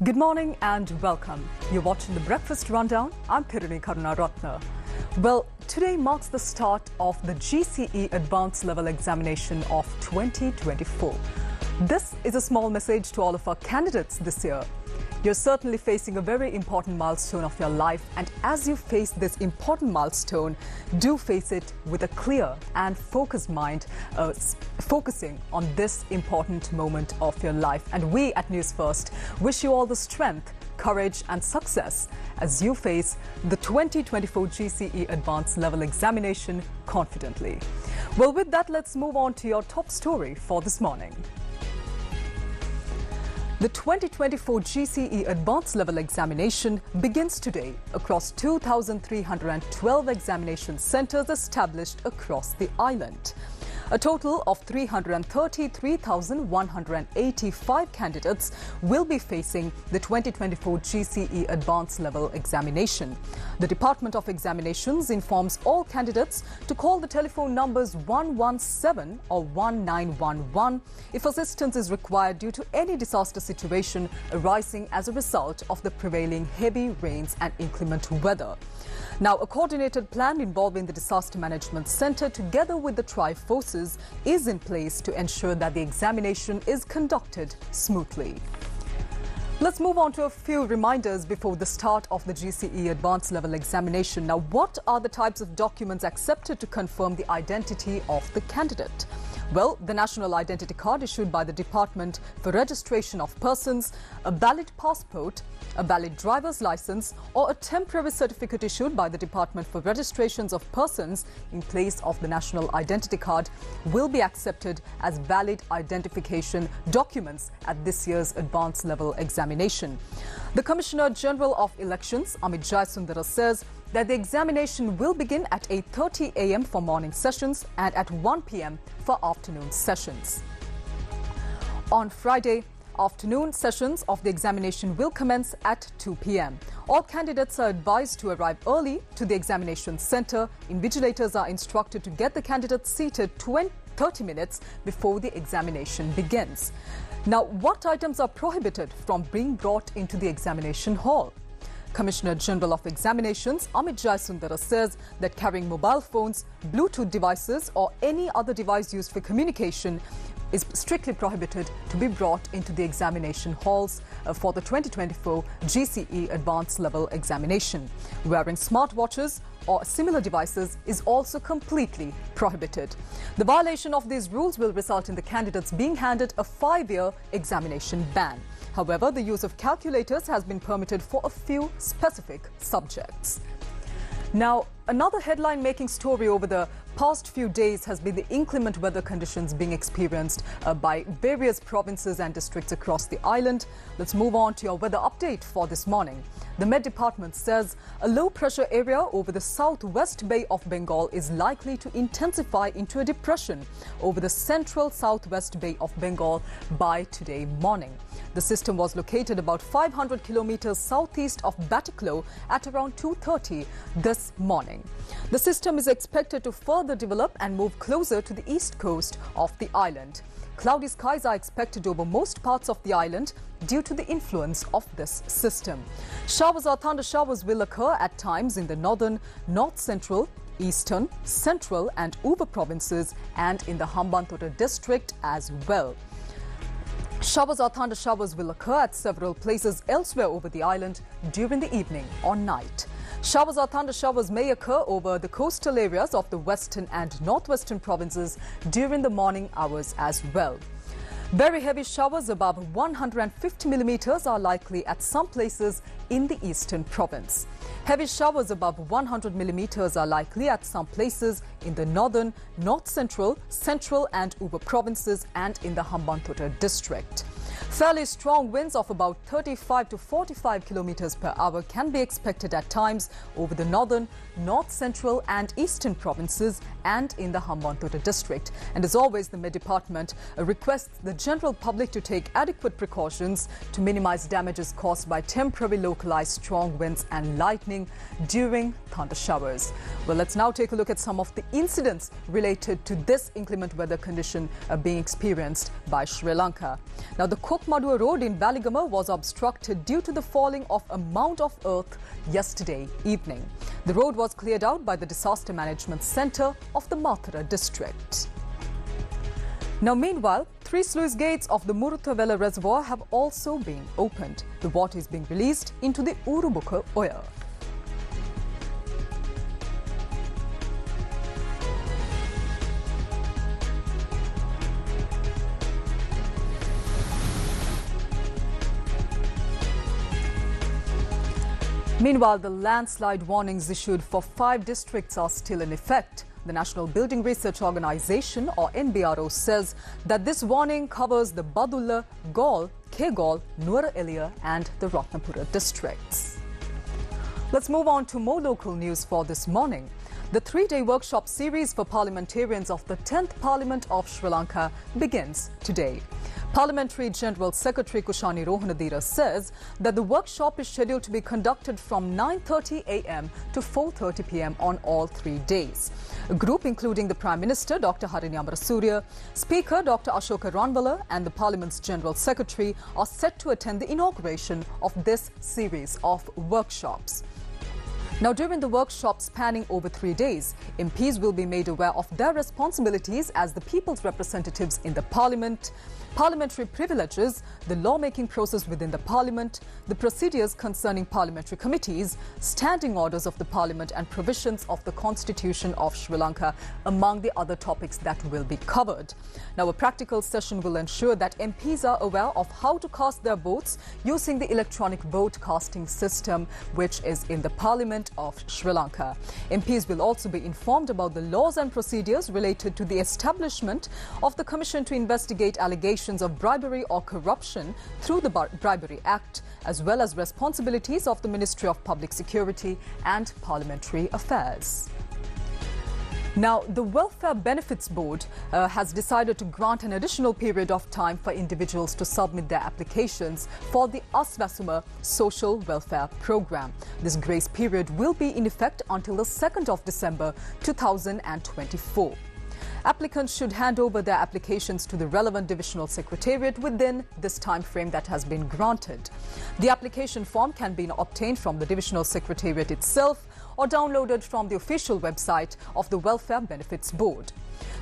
Good morning and welcome. You're watching the Breakfast Rundown. I'm Therunee Karunaratne. Well, today marks the start of the GCE Advanced Level Examination of 2024. This is a small message to all of our candidates this year. You're certainly facing a very important milestone of your life, and as you face this important milestone, do face it with a clear and focused mind, focusing on this important moment of your life. And we at Newsfirst wish you all the strength, courage and success as you face the 2024 GCE Advanced Level Examination confidently. Well, with that, let's move on to your top story for this morning. The 2024 GCE Advanced Level Examination begins today across 2,312 examination centres established across the island. A total of 333,185 candidates will be facing the 2024 GCE Advanced Level Examination. The Department of Examinations informs all candidates to call the telephone numbers 117 or 1911 if assistance is required due to any disaster situation arising as a result of the prevailing heavy rains and inclement weather. Now, a coordinated plan involving the Disaster Management Centre together with the Tri-Forces is in place to ensure that the examination is conducted smoothly. Let's move on to a few reminders before the start of the GCE Advanced Level Examination. Now, what are the types of documents accepted to confirm the identity of the candidate? Well, the National Identity Card issued by the Department for Registration of Persons, a valid passport, a valid driver's license or a temporary certificate issued by the Department for Registrations of Persons in place of the National Identity Card will be accepted as valid identification documents at this year's Advanced Level Examination. The Commissioner General of Elections, Amit Jayasundara, says that the examination will begin at 8:30 a.m. for morning sessions and at 1 p.m. for afternoon sessions. On Friday, afternoon sessions of the examination will commence at 2 p.m. All candidates are advised to arrive early to the examination centre. Invigilators are instructed to get the candidates seated 30 minutes before the examination begins. Now, what items are prohibited from being brought into the examination hall? Commissioner General of Examinations, Amit Jayasundara, says that carrying mobile phones, Bluetooth devices or any other device used for communication is strictly prohibited to be brought into the examination halls for the 2024 GCE Advanced Level Examination. Wearing smartwatches or similar devices is also completely prohibited. The violation of these rules will result in the candidates being handed a 5-year examination ban. However, the use of calculators has been permitted for a few specific subjects. Now, another headline-making story over the past few days has been the inclement weather conditions being experienced by various provinces and districts across the island. Let's move on to your weather update for this morning. The Met Department says a low-pressure area over the southwest Bay of Bengal is likely to intensify into a depression over the central southwest Bay of Bengal by today morning. The system was located about 500 kilometers southeast of Batticaloa at around 2:30 this morning. The system is expected to further develop and move closer to the east coast of the island. Cloudy skies are expected over most parts of the island due to the influence of this system. Showers or thunder showers will occur at times in the northern, north-central, eastern, central and Uba provinces and in the Hambantota district as well. Showers or thunder showers will occur at several places elsewhere over the island during the evening or night. Showers or thunder showers may occur over the coastal areas of the western and northwestern provinces during the morning hours as well. Very heavy showers above 150 millimeters are likely at some places in the eastern province. Heavy showers above 100 millimeters are likely at some places in the northern, north-central, central and Uba provinces and in the Hambantota district. Fairly strong winds of about 35 to 45 kilometers per hour can be expected at times over the northern, north-central and eastern provinces and in the Hambantota district. And as always, the Met Department requests the general public to take adequate precautions to minimize damages caused by temporary localized strong winds and lightning during thunder showers. Well, let's now take a look at some of the incidents related to this inclement weather condition being experienced by Sri Lanka. Now, the Cook Madua Road in Baligama was obstructed due to the falling of a mound of earth yesterday evening. The road was cleared out by the Disaster Management Centre of the Mathura district. Now, meanwhile, 3 sluice gates of the Muruthavela reservoir have also been opened. The water is being released into the Urubukha Oya. Meanwhile, the landslide warnings issued for 5 districts are still in effect. The National Building Research Organisation, or NBRO, says that this warning covers the Badulla, Gaul, Kegaul, Nuwara Eliya and the Ratnapura districts. Let's move on to more local news for this morning. The 3-day workshop series for parliamentarians of the 10th Parliament of Sri Lanka begins today. Parliamentary General Secretary Kushani Rohanadira says that the workshop is scheduled to be conducted from 9:30 a.m. to 4:30 p.m. on all 3 days. A group including the Prime Minister Dr. Harini Amarasuriya, Speaker Dr. Ashoka Ranwala and the Parliament's General Secretary are set to attend the inauguration of this series of workshops. Now, during the workshop spanning over 3 days, MPs will be made aware of their responsibilities as the people's representatives in the Parliament, parliamentary privileges, the lawmaking process within the Parliament, the procedures concerning parliamentary committees, standing orders of the Parliament and provisions of the Constitution of Sri Lanka, among the other topics that will be covered. Now, a practical session will ensure that MPs are aware of how to cast their votes using the electronic vote casting system, which is in the Parliament of Sri Lanka. MPs will also be informed about the laws and procedures related to the establishment of the Commission to investigate allegations of bribery or corruption through the Bribery Act, as well as responsibilities of the Ministry of Public Security and Parliamentary Affairs. Now, the Welfare Benefits Board has decided to grant an additional period of time for individuals to submit their applications for the Asvasuma Social Welfare Programme. This grace period will be in effect until the 2nd of December 2024. Applicants should hand over their applications to the relevant divisional secretariat within this time frame that has been granted. The application form can be obtained from the divisional secretariat itself or downloaded from the official website of the Welfare Benefits Board.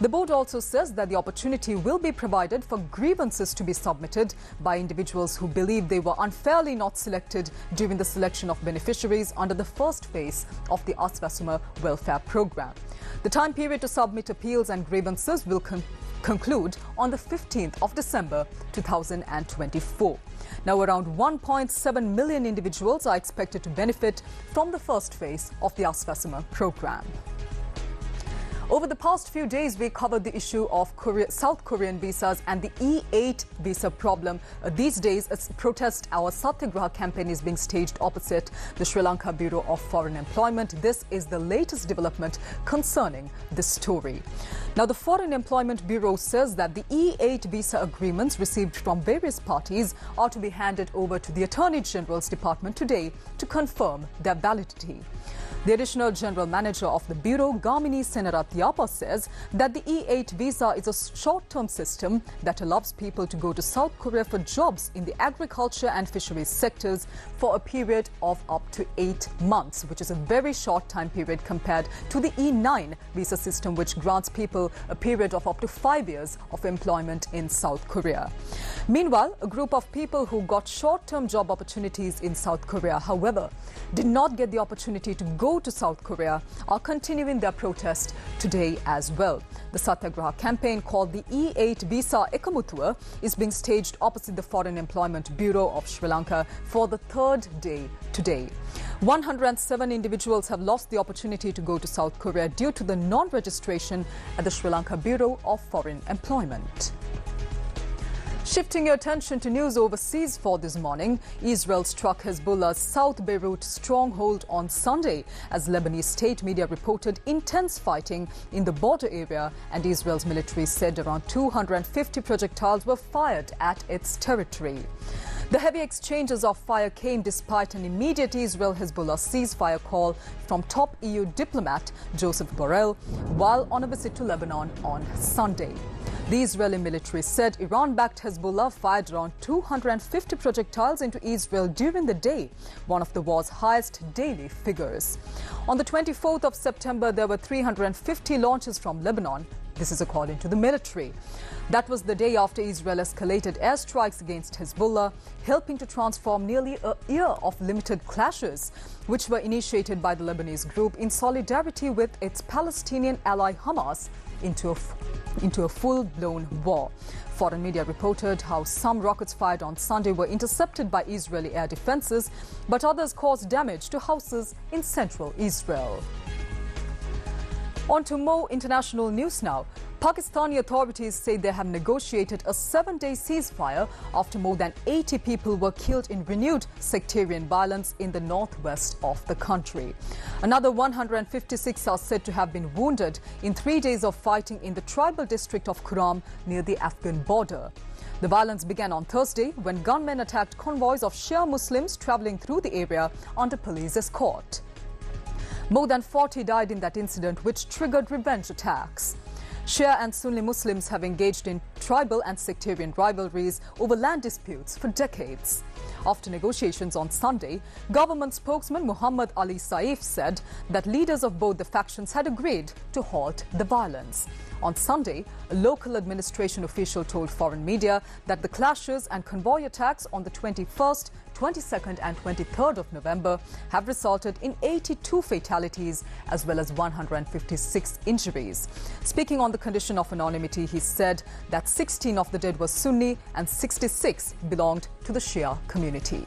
The board also says that the opportunity will be provided for grievances to be submitted by individuals who believe they were unfairly not selected during the selection of beneficiaries under the first phase of the Asvasuma Welfare Programme. The time period to submit appeals and grievances will conclude on the 15th of December 2024. Now, around 1.7 million individuals are expected to benefit from the first phase of the Asvasuma Programme. Over the past few days, we covered the issue of South Korean visas and the E8 visa problem. These days, a protest our Satyagraha campaign is being staged opposite the Sri Lanka Bureau of Foreign Employment. This is the latest development concerning this story. Now, the Foreign Employment Bureau says that the E8 visa agreements received from various parties are to be handed over to the Attorney General's Department today to confirm their validity. The Additional General Manager of the Bureau, Gamini Senaratyapa, says that the E8 visa is a short-term system that allows people to go to South Korea for jobs in the agriculture and fisheries sectors for a period of up to 8 months, which is a very short time period compared to the E9 visa system, which grants people a period of up to 5 years of employment in South Korea. Meanwhile, a group of people who got short-term job opportunities in South Korea, however, did not get the opportunity to go to South Korea, are continuing their protest today as well. The Satyagraha campaign, called the E8 Visa Ekamutua, is being staged opposite the Foreign Employment Bureau of Sri Lanka for the 3rd day today. 107 individuals have lost the opportunity to go to South Korea due to the non-registration at the Sri Lanka Bureau of Foreign Employment. Shifting your attention to news overseas for this morning, Israel struck Hezbollah's South Beirut stronghold on Sunday as Lebanese state media reported intense fighting in the border area, and Israel's military said around 250 projectiles were fired at its territory. The heavy exchanges of fire came despite an immediate Israel-Hezbollah ceasefire call from top EU diplomat Joseph Borrell while on a visit to Lebanon on Sunday. The Israeli military said Iran-backed Hezbollah fired around 250 projectiles into Israel during the day, one of the war's highest daily figures. On the 24th of September, there were 350 launches from Lebanon. This is according to the military. That was the day after Israel escalated airstrikes against Hezbollah, helping to transform nearly a year of limited clashes, which were initiated by the Lebanese group in solidarity with its Palestinian ally Hamas, into a full-blown war. Foreign media reported how some rockets fired on Sunday were intercepted by Israeli air defenses, but others caused damage to houses in central Israel. On to more international news now. Pakistani authorities say they have negotiated a 7-day ceasefire after more than 80 people were killed in renewed sectarian violence in the northwest of the country. Another 156 are said to have been wounded in 3 days of fighting in the tribal district of Kuram near the Afghan border. The violence began on Thursday when gunmen attacked convoys of Shia Muslims travelling through the area under police escort. More than 40 died in that incident, which triggered revenge attacks. Shia and Sunni Muslims have engaged in tribal and sectarian rivalries over land disputes for decades. After negotiations on Sunday, government spokesman Muhammad Ali Saif said that leaders of both the factions had agreed to halt the violence. On Sunday, a local administration official told foreign media that the clashes and convoy attacks on the 21st, 22nd and 23rd of November have resulted in 82 fatalities as well as 156 injuries. Speaking on the condition of anonymity, he said that 16 of the dead were Sunni and 66 belonged to the Shia community.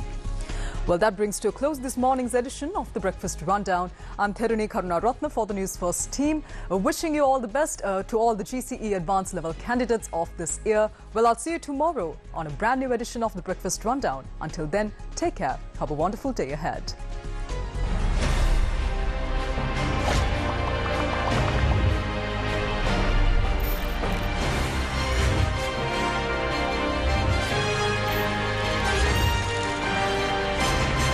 Well, that brings to a close this morning's edition of the Breakfast Rundown. I'm Therunee Karunaratne for the Newsfirst team. Wishing you all the best to all the GCE advanced level candidates of this year. Well, I'll see you tomorrow on a brand new edition of the Breakfast Rundown. Until then, take care. Have a wonderful day ahead.